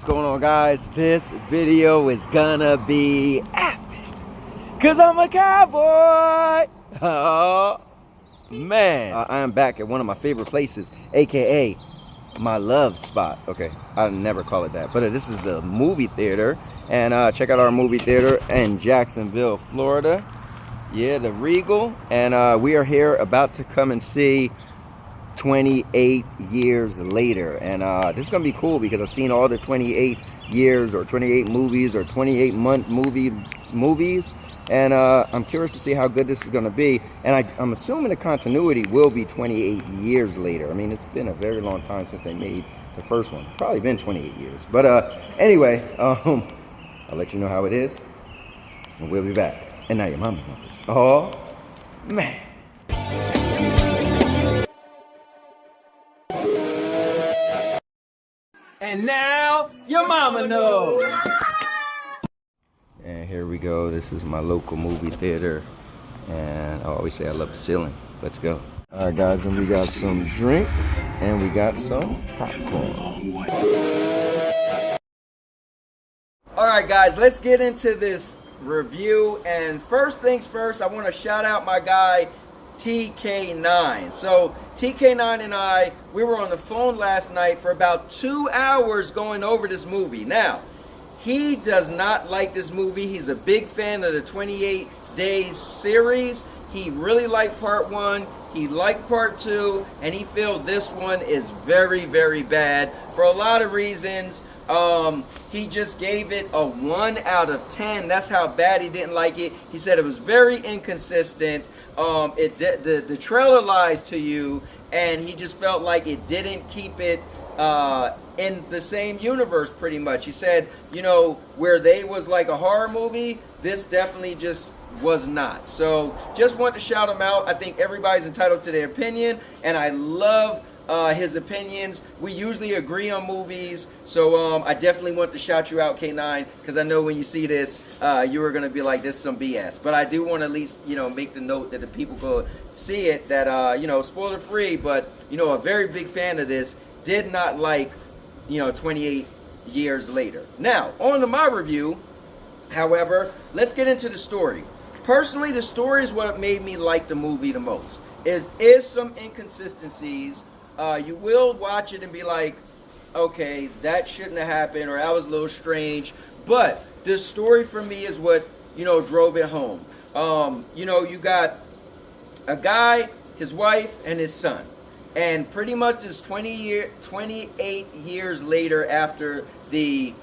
What's going on, guys? This video is gonna be epic, cause I'm a cowboy. Oh man, I am back at one of my favorite places, aka my love spot. Okay, I never call it that, but this is the movie theater, and check out our movie theater in Jacksonville, Florida. Yeah, the Regal, and we are here about to come and see 28 years later, and this is gonna be cool because I've seen all the 28 years or 28 movies or 28-month movies, and I'm curious to see how good this is gonna be. And I'm assuming the continuity will be 28 years later. I mean, it's been a very long time since they made the first one. Probably been 28 years, but anyway, I'll let you know how it is, and we'll be back. And now your mama knows. Oh man. And now your mama knows. And here we go. This is my local movie theater, and I always say I love the ceiling. Let's go. All right, guys, and we got some drink and we got some popcorn. All right, guys, let's get into this review. And first things first, I want to shout out my guy TK9. So TK9 and I, we were on the phone last night for about 2 hours going over this movie. Now, he does not like this movie. He's a big fan of the 28 Days series. He really liked part 1. He liked part 2, and he feels this one is very, very bad for a lot of reasons. He just gave it a 1 out of 10. That's how bad he didn't like it. He said it was very inconsistent. The trailer lies to you, and he just felt like it didn't keep it in the same universe pretty much. He said, you know, where they was like a horror movie, this definitely just was not. So just want to shout him out. I think everybody's entitled to their opinion, and I love his opinions. We usually agree on movies, so I definitely want to shout you out, K9, because I know when you see this, you are going to be like, this is some BS. But I do want to at least, you know, make the note that the people go see it, that, you know, spoiler free, but, you know, a very big fan of this, did not like, you know, 28 years later. Now, on to my review, however, let's get into the story. Personally, the story is what made me like the movie the most. Is some inconsistencies. You will watch it and be like, okay, that shouldn't have happened, or that was a little strange. But the story for me is what, you know, drove it home. You know, you got a guy, his wife, and his son. And pretty much this 28 years later after the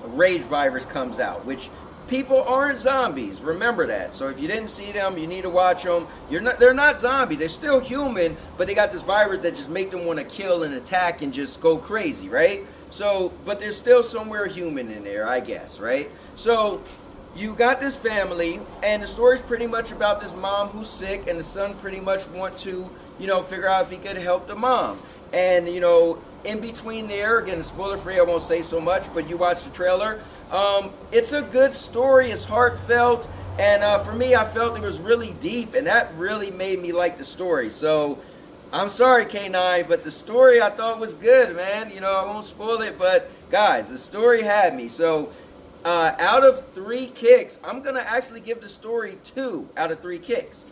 rage virus comes out, which people aren't zombies. Remember that. So if you didn't see them, you need to watch them. They're not zombies. They're still human, but they got this virus that just make them want to kill and attack and just go crazy, right? So, but there's still somewhere human in there, I guess, right? So you got this family, and the story's pretty much about this mom who's sick, and the son pretty much want to, you know, figure out if he could help the mom. And, you know, in between there, again, spoiler free, I won't say so much, but you watch the trailer. It's a good story. It's heartfelt, and for me, I felt it was really deep, and that really made me like the story. So I'm sorry, K9, but the story I thought was good, man. You know, I won't spoil it, but guys, the story had me. So out of 3 kicks, I'm gonna actually give the story 2 out of 3 kicks.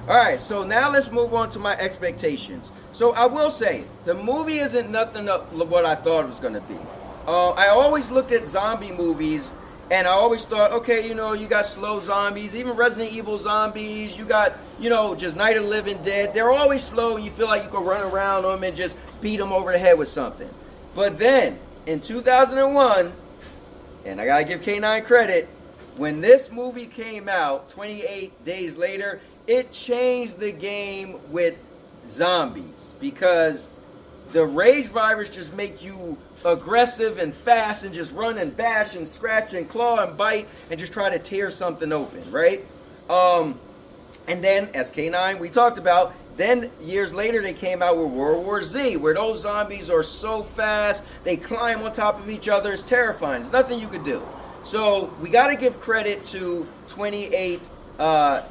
All right, so now let's move on to my expectations. So I will say, the movie isn't nothing of what I thought it was going to be. I always looked at zombie movies, and I always thought, okay, you know, you got slow zombies, even Resident Evil zombies, you got, you know, just Night of the Living Dead. They're always slow, and you feel like you can run around them and just beat them over the head with something. But then, in 2001, and I got to give K9 credit, when this movie came out, 28 days later, it changed the game with zombies, because the rage virus just make you aggressive and fast and just run and bash and scratch and claw and bite and just try to tear something open, right? And then, as K9 we talked about, then years later they came out with World War Z, where those zombies are so fast, they climb on top of each other. It's terrifying. There's nothing you could do. So we got to give credit to 28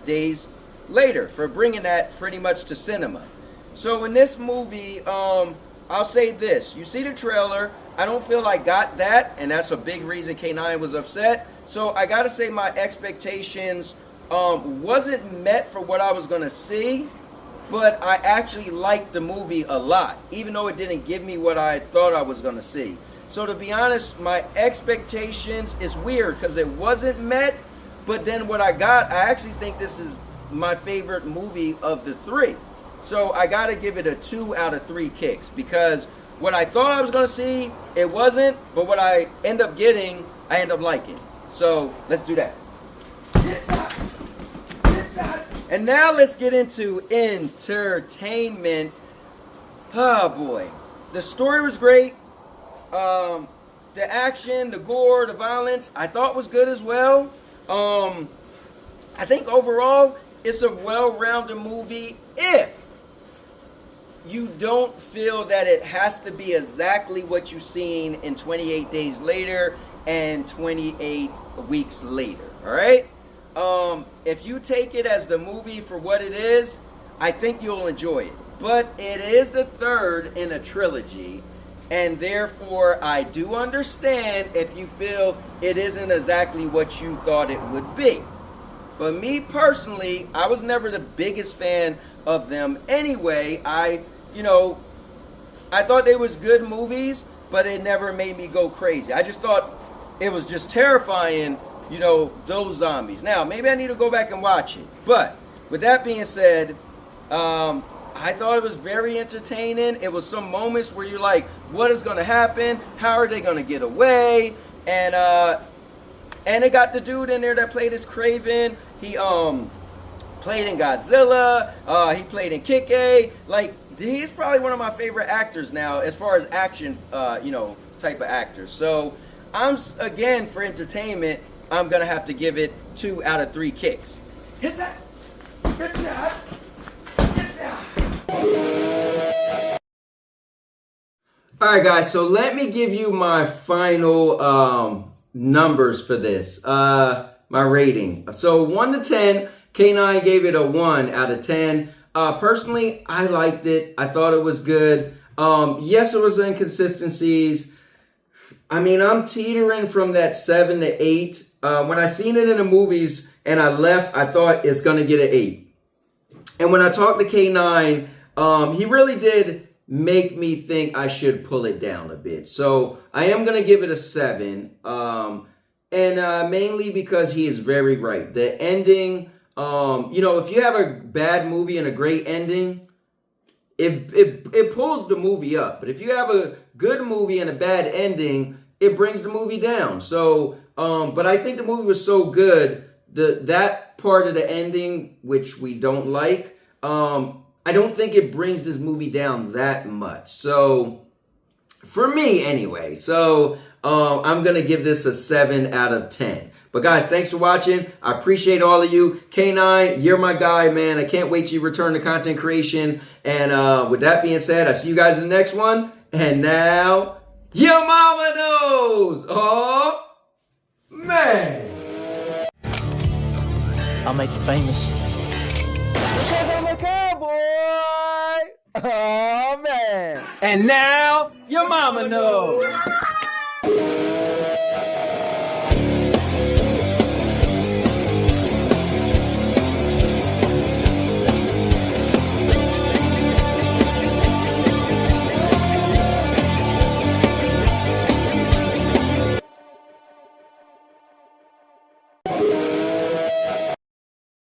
Days Later for bringing that pretty much to cinema. So in this movie, I'll say this. You see the trailer. I don't feel I got that, and that's a big reason K9 was upset. So I got to say my expectations wasn't met for what I was going to see, but I actually liked the movie a lot, even though it didn't give me what I thought I was going to see. So to be honest, my expectations is weird because it wasn't met, but then what I got, I actually think this is my favorite movie of the three. So I got to give it a 2 out of 3 kicks because what I thought I was going to see, it wasn't, but what I end up getting, I end up liking. So let's do that. And now let's get into entertainment. Oh boy. The story was great. The action, the gore, the violence, I thought was good as well. I think overall, it's a well-rounded movie if you don't feel that it has to be exactly what you've seen in 28 Days Later and 28 Weeks Later, all right? If you take it as the movie for what it is, I think you'll enjoy it. But it is the third in a trilogy, and therefore I do understand if you feel it isn't exactly what you thought it would be. But me personally, I was never the biggest fan of them anyway. I thought they was good movies, but it never made me go crazy. I just thought it was just terrifying, those zombies. Now, maybe I need to go back and watch it. But with that being said, I thought it was very entertaining. It was some moments where you're like, what is going to happen? How are they going to get away? And they got the dude in there that played as Craven. He played in Godzilla. He played in Kick-A. Like, he's probably one of my favorite actors now as far as action, type of actors. So again, for entertainment, I'm going to have to give it 2 out of 3 kicks. Hit that. Good job. Good job. Alright guys, so let me give you my final numbers for this. My rating. So 1 to 10, K9 gave it a 1 out of 10. Personally, I liked it. I thought it was good. Yes, there was inconsistencies. I mean, I'm teetering from that 7 to 8. When I seen it in the movies and I left, I thought it's going to get an 8. And when I talked to K9, he really did make me think I should pull it down a bit. So I am going to give it a 7. And mainly because he is very right. The ending, if you have a bad movie and a great ending, it pulls the movie up. But if you have a good movie and a bad ending, it brings the movie down. So, but I think the movie was so good, that part of the ending, which we don't like, I don't think it brings this movie down that much. So, for me anyway. So, I'm going to give this a 7 out of 10. But guys, thanks for watching. I appreciate all of you. K9, you're my guy, man. I can't wait till you return to content creation. And with that being said, I'll see you guys in the next one. And now, your mama knows. Oh, man. I'll make you famous. Because I'm a cowboy. Oh, man. And now, your mama knows.